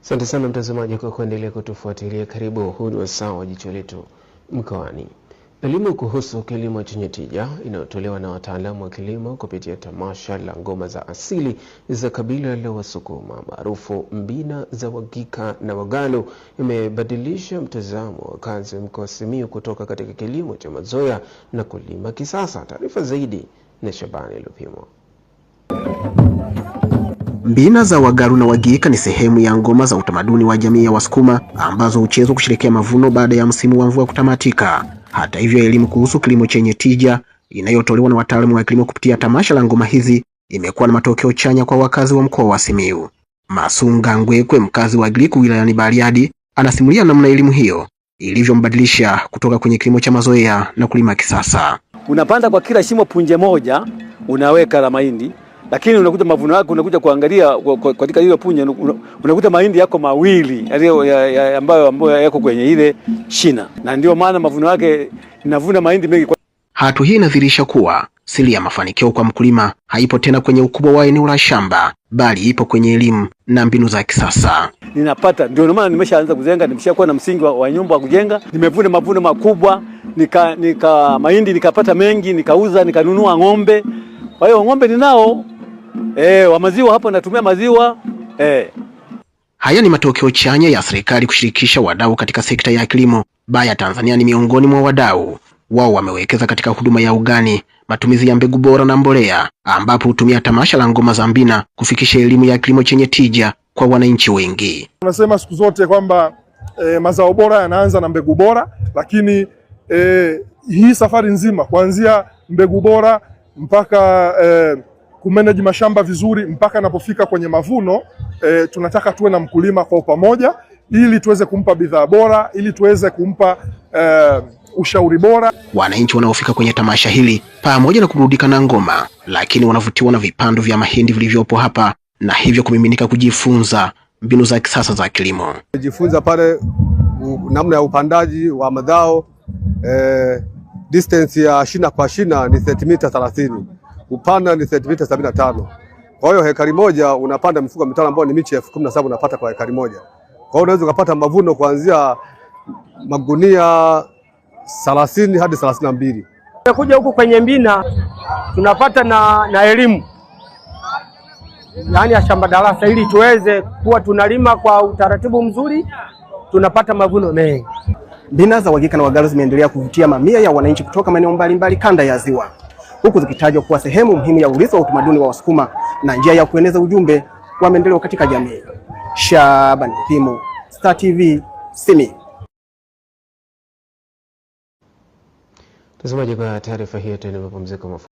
Asante sana mtazamaji kwa kuendelea kutufuatilia. Karibu, huu ni wasaa wa Jicho Letu Mkoani. Elimu kuhusu kilimo chenye tija inayotolewa na wataalamu wa kilimo kupitia tamasha la ngoma za asili za kabila la Wasukuma maarufu Mbina za Wagika na Wagalu imebadilisha mtazamo wa wakazi wa mkoa wa Simiyu kutoka katika kilimo cha mazoea na kulima kisasa. Taarifa zaidi na Shabani Lupimo. Mbina za Wagalu na Wagika ni sehemu ya ngoma za utamaduni wa jamii ya Wasukuma ambazo huchezwa kusherehekea mavuno baada ya msimu wa mvua kutamatika. Hata hivyo, elimu kuhusu kilimo chenye tija inayotolewa na wataalamu wa kilimo kupitia tamasha la ngoma hizi imekuwa na matokeo chanya kwa wakazi wa mkoa wa Simiyu. Masunga Ngwekwe, mkazi wa Gliku wilayani Bariadi, anasimulia namna elimu hiyo ilivyombadilisha kutoka kwenye kilimo cha mazoea na kulima kisasa. Unapanda kwa kila shimo punje moja, unaweka la mahindi, lakini unakuta mavuno yako unakuja kuangalia katika ile punje unakuta mahindi yako mawili ambayo yako kwenye ile shina, na ndio maana mavuno yake inavuna mahindi mengi. Hatua hii inadhihirisha kuwa siri ya mafanikio kwa mkulima haipo tena kwenye ukubwa wa eneo la shamba, bali ipo kwenye elimu na mbinu za kisasa. Ninapata, ndio maana nimeshaanza kujenga, nimeshakuwa na msingi wa nyumba wa kujenga. Nimevuna mavuno makubwa, mahindi nikapata mengi, nikauza, nikanunua ng'ombe. Kwa hiyo ng'ombe ninao wa maziwa, hapo natumia maziwa. Haya ni matokeo chanya ya serikali kushirikisha wadau katika sekta ya kilimo. Baya Tanzania ni miongoni mwa wadau. Wao wamewekeza katika huduma ya ugani, matumizi ya mbegu bora na mbolea, ambapo hutumia tamasha la ngoma za Mbina kufikisha elimu ya kilimo chenye tija kwa wananchi wengi. Tunasema siku zote kwamba mazao bora yanaanza na mbegu bora, lakini hii safari nzima kuanzia mbegu bora mpaka kumanage mashamba vizuri mpaka anapofika kwenye mavuno, tunataka tuwe na mkulima kwa pamoja ili tuweze kumpa bidhaa bora, ili tuweze kumpa ushauri bora. Wananchi wanaofika kwenye tamasha hili pamoja na kuburudika na ngoma, lakini wanavutiwa na vipando vya mahindi vilivyopo hapa na hivyo kumiminika kujifunza mbinu za kisasa za kilimo. Kujifunza pale namna ya upandaji wa mazao, distance ya shina kwa shina ni sentimita 30. Upana ni sentimita 75. Kwa hiyo hekari moja unapanda mifuko mitano ambayo ni miche 17,000 unapata kwa hekari moja. Kwa hiyo unaweza kupata mavuno kuanzia magunia 30 hadi 32. Kuja huku kwenye Mbina tunapata na elimu, yaani ya shamba darasa, ili tuweze kuwa tunalima kwa utaratibu mzuri, tunapata mavuno mengi. Mbina za Wagika na Wagalu zimeendelea kuvutia mamia ya wananchi kutoka maeneo mbalimbali kanda ya Ziwa, huku zikitajwa kuwa sehemu muhimu ya urithi wa utamaduni wa Wasukuma na njia ya kueneza ujumbe wa maendeleo katika jamii. Shabani Lupimo, Star TV, Simiyu. Mtazamaji, kwa taarifa hiyo tuende mapumziko mafupi.